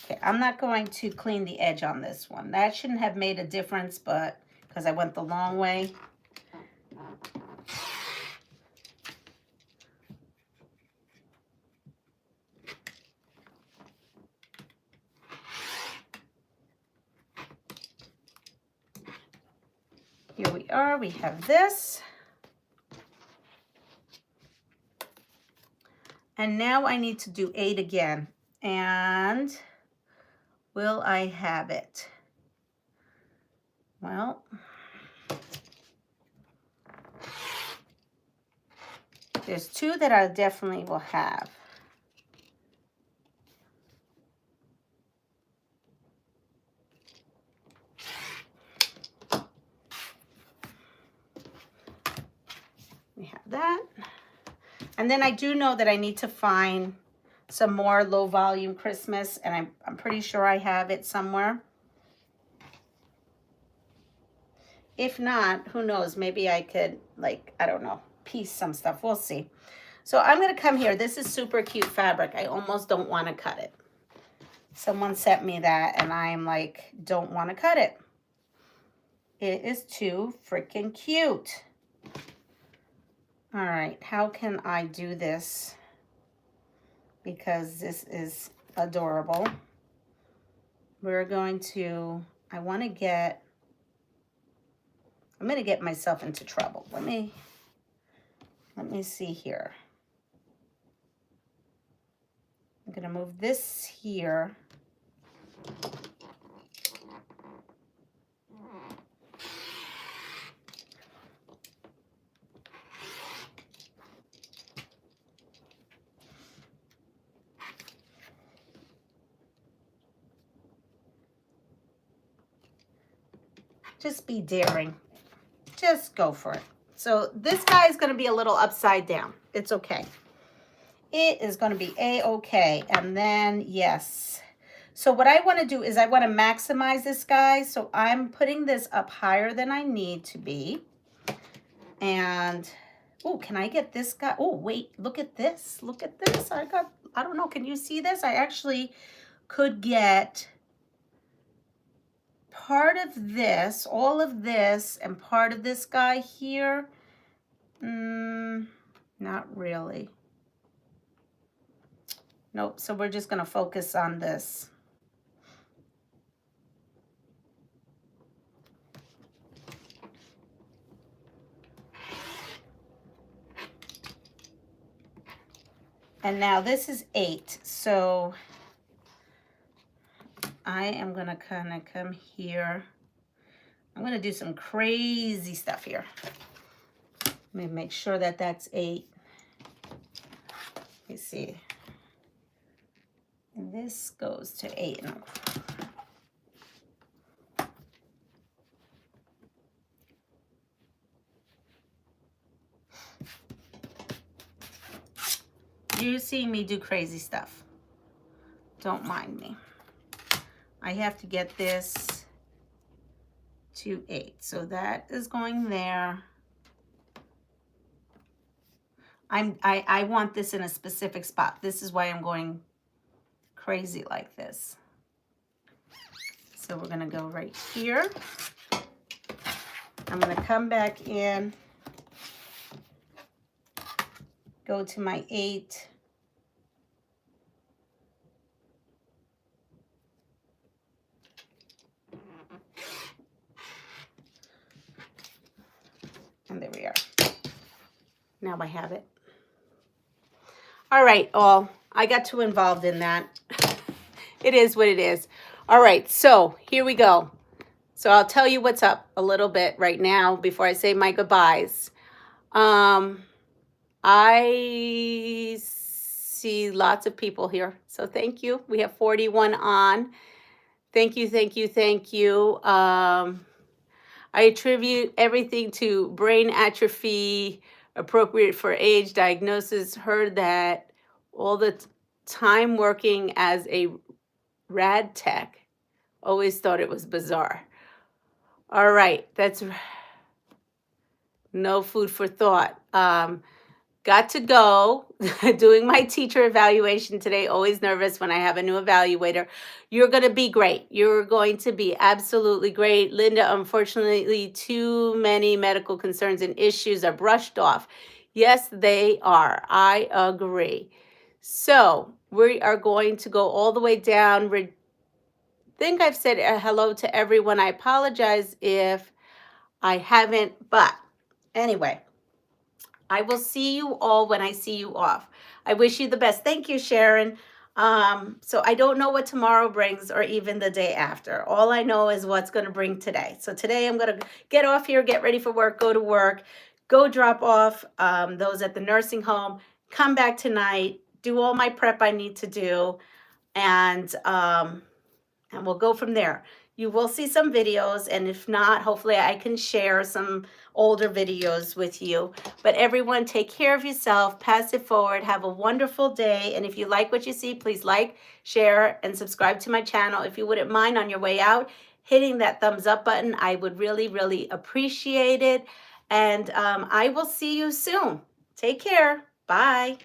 Okay, I'm not going to clean the edge on this one. That shouldn't have made a difference, but because I went the long way. Here we are, we have this. And now I need to do 8 again. And will I have it? Well, there's 2 that I definitely will have. We have that. And then I do know that I need to find some more low volume Christmas, and I'm pretty sure I have it somewhere. If not, who knows, maybe I could, like, I don't know, piece some stuff. We'll see. So I'm going to come here. This is super cute fabric. I almost don't want to cut it. Someone sent me that, and I'm like, don't want to cut it. It is too freaking cute. All right, how can I do this? Because this is adorable. We're going to, I'm going to get myself into trouble. Let me see here. I'm going to move this here. Just be daring. Just go for it. So this guy is going to be a little upside down. It's okay. It is going to be a-okay. And then, yes. So what I want to do is I want to maximize this guy. So I'm putting this up higher than I need to be. And, oh, can I get this guy? Oh, wait, look at this. Look at this. I don't know. Can you see this? I actually could get part of this, all of this, and part of this guy here. Not really. Nope, so we're just gonna focus on this. And now this is 8, so I am gonna kind of come here. I'm gonna do some crazy stuff here. Let me make sure that that's 8. Let me see. And this goes to 8. You see me do crazy stuff. Don't mind me. I have to get this to 8. So that is going there. I want this in a specific spot. This is why I'm going crazy like this. So we're gonna go right here. I'm gonna come back in, go to my 8. And there we are. Now I have it. All right, all. I got too involved in that. It is what it is. All right, so here we go. So I'll tell you what's up a little bit right now before I say my goodbyes. I see lots of people here, so thank you. We have 41 on. Thank you, thank you, thank you. I attribute everything to brain atrophy, appropriate for age diagnosis. Heard that all the time working as a rad tech. Always thought it was bizarre. All right, that's no food for thought. Got to go. Doing my teacher evaluation today. Always nervous when I have a new evaluator. You're going to be great. You're going to be absolutely great. Linda, unfortunately, too many medical concerns and issues are brushed off. Yes, they are. I agree. So we are going to go all the way down. I think I've said hello to everyone. I apologize if I haven't, but anyway, I will see you all when I see you off. I wish you the best. Thank you, Sharon. So I don't know what tomorrow brings or even the day after. All I know is what's going to bring today. So today I'm going to get off here, get ready for work, go to work, go drop off those at the nursing home, come back tonight, do all my prep I need to do, and we'll go from there. you will see some videos, and if not, hopefully I can share some older videos with you. But everyone, take care of yourself, pass it forward, have a wonderful day, and if you like what you see, please like, share, and subscribe to my channel. If you wouldn't mind on your way out, hitting that thumbs up button, I would really, really appreciate it. And I will see you soon. Take care. Bye.